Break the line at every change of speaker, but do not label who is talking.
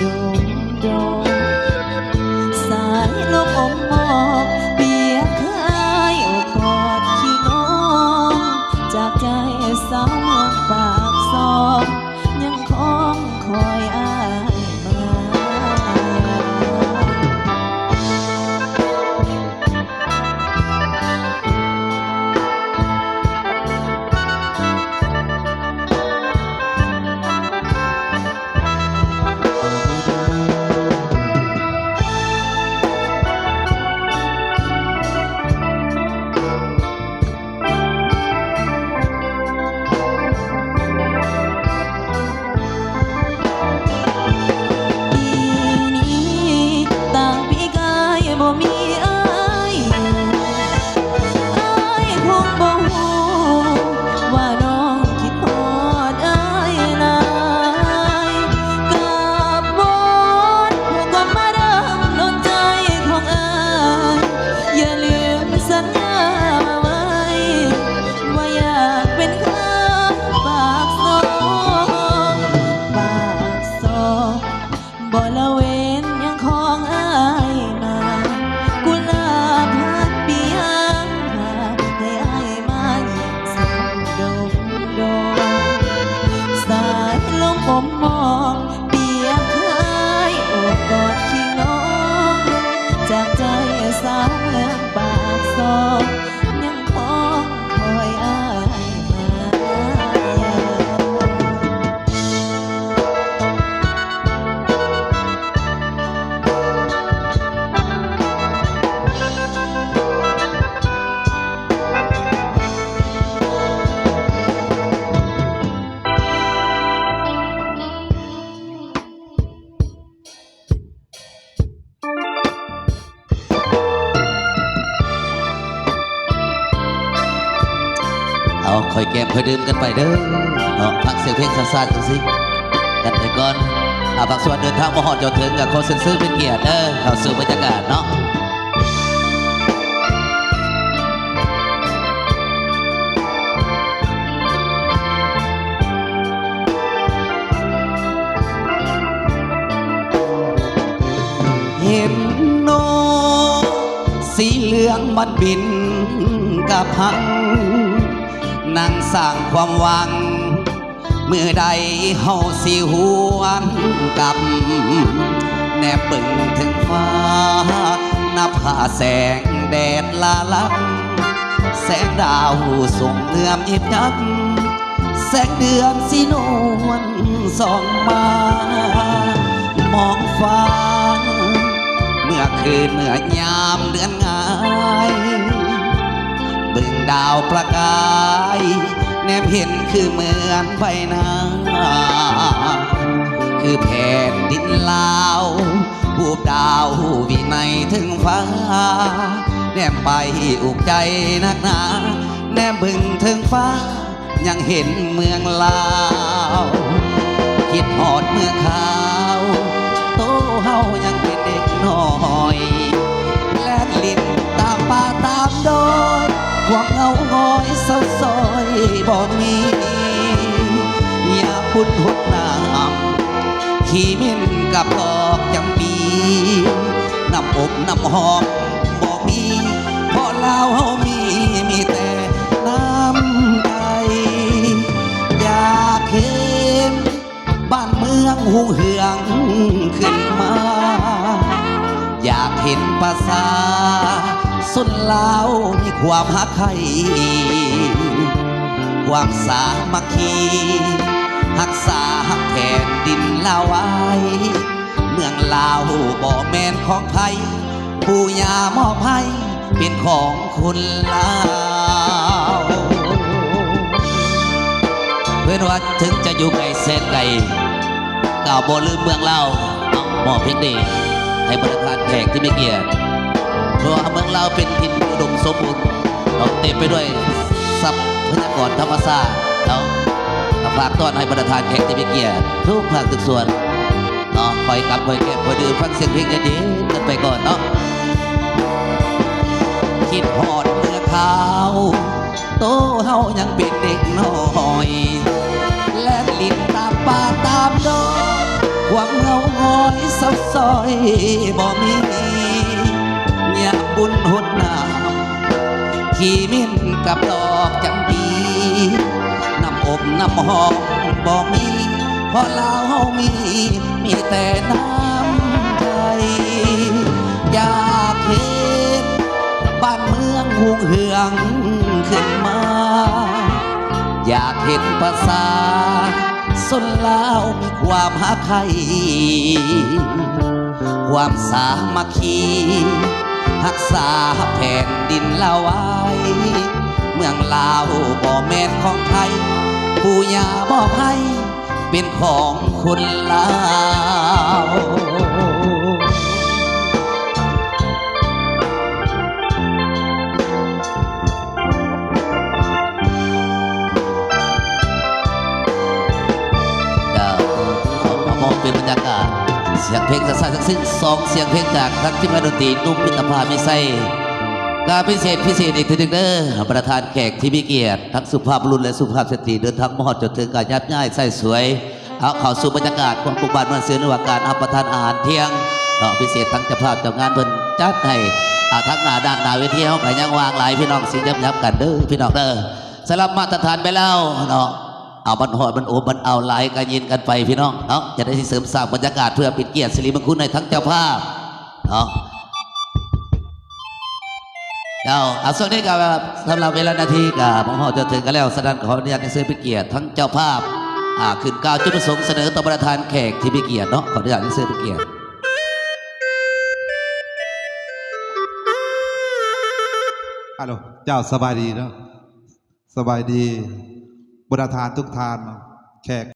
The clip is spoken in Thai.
ดงดงสายลมอมมอกเปียกเคยโอบกอดขี้น้องจากใจสาวเมืองปากซองยังคงคอยอ้ายมา
คอยแก้มคอยดื่มกันไปเด้อเนาะพักเสียงเพลงซาๆจังสิกันไปก่อนบางส่วนเดินทางมาหอดจอดถึงกับโคเซนซื้อเป็นเกียรติเข้าสู่บรรยากาศเนาะเห็นนกสีเหลืองมันบินกับพังนั่งสร้างความหวังเมื่อใดเฮาสิหวนกลับแนบปึงถึงฟ้านับผ่าแสงแดดลาลับแสงดาวส่งเลื่อมยิบยับแสงเดือนสีนวลส่องมามองฟ้าเมื่อคืนเมื่อยามเดือนงายบึงดาวประกายแนบเห็นคือเหมือนใบหน้าคือแผ่นดินลาวหูบดาววิไนถึงฟ้าแนบไปอุกใจนักหนาแนบบึงถึงฟ้ายังเห็นเมืองลาวคิดหอดเมื่อขาวโตเฮายังเป็นเด็กน้อยแลดลิ้นตามป่าตามดอยความเงาง้อยเศร้าซอยบ่มีอย่าพุดหดน้ำขี้มิ้นกับดอกจำปีน้ำอกน้ำหอมบ่มีเพราะลาวเฮามีแต่น้ำใจอยากเห็นบ้านเมืองหุ่งเหืองขึ้นมาอยากเห็นภาษาสุนลาวมีความฮักใครความสามัคคีรักษาหักแผ่นดินลาวไว้เมืองลาวบ่แม่นของใครผู้ย่ามอบให้เป็นของคนลาวเพื่อนว่าถึงจะอยู่ไกลแสนไกลก็บ่ลืมเมืองลาวมอบเพลงนี้ให้บรรดาแขกที่มีเกียรติเพราะเมืองลาวเป็นถิ่นอุดมสมบูรณ์เต็มไปด้วยทรัพยากรธรรมชาติฝากต้อนให้บรรดาแขกที่มีเกียรติทุกภาคทุกส่วนเนาะคอยกลับคอยเก็บคอยดื่มฟังเสียงเพลงกันดีกันไปก่อนเนาะคิดหอดเมื่อขาวโตเฮายังเป็นเด็กน้อยและลิ้นตามป่าตามดอยค ความเหงาหงอยเศร้าซอยบ่มีอยากบุญหดน้ำขี่มิ้นกับดอกจำปีน้ำอบน้ำหอมบ่มีเพราะลาวเฮามีแต่น้ำใจอยากเห็นบ้านเมืองหุ่งเหืองขึ้นมา อยากเห็นภาษาสนลาวมีความหาใครความสามัคคีรักษาแผ่นดินลาวไว้เมืองลาวบ่แม่นของไทยปู่ย่าบ่ให้เป็นของคนลาวเป็นบรรยากาศเสียงเพลงสักซึ่งสองเสียงเพลงจากทั้งที่มาดนตรีนุ่มพิตภาพิไซการพิเศษอีกทีหนึ่งเด้อประธานแขกที่มีเกียรติทั้งสุภาพบุรุษและสุภาพสตรีเดินทางมหอดจนถึงการยับย่ายใส่สวยเอาเข้าสู่บรรยากาศของปุกบานมันเสือในว่าการรับประทานอาหารเที่ยงพิเศษทั้งเจ้าภาพเจ้างานเพิ่นจัดให้ทั้งหน้าด้านหน้าเวทีเขาก็ยังวางหลายพี่น้องสิยับกันเด้อพี่น้องเด้อสำหรับมาตรฐานไปแล้วเนาะเอาบันหอดบันโอบบันเอาหลายกันยินกันไปพี่น้องเนาะจะได้เสริมสร้างบรรยากาศเพื่อปิดเกียรติสิริมงคลในทั้งเจ้าภาพเนาะเอาส่วนนี้กับสำหรับเวลานาทีกับมหอจะถึงกันแล้วสถานขออนุญาตในเสื้อปิดเกียรติทั้งเจ้าภาพขึ้นกล่าวจุดประสงค์เสนอต่อประธานแขกที่มีเกียรติเนาะขออนุญาตในเสื้อปิดเกียรติ
ฮัลโหลเจ้าสบายดีเนาะสบายดีประธานทุกทานแขก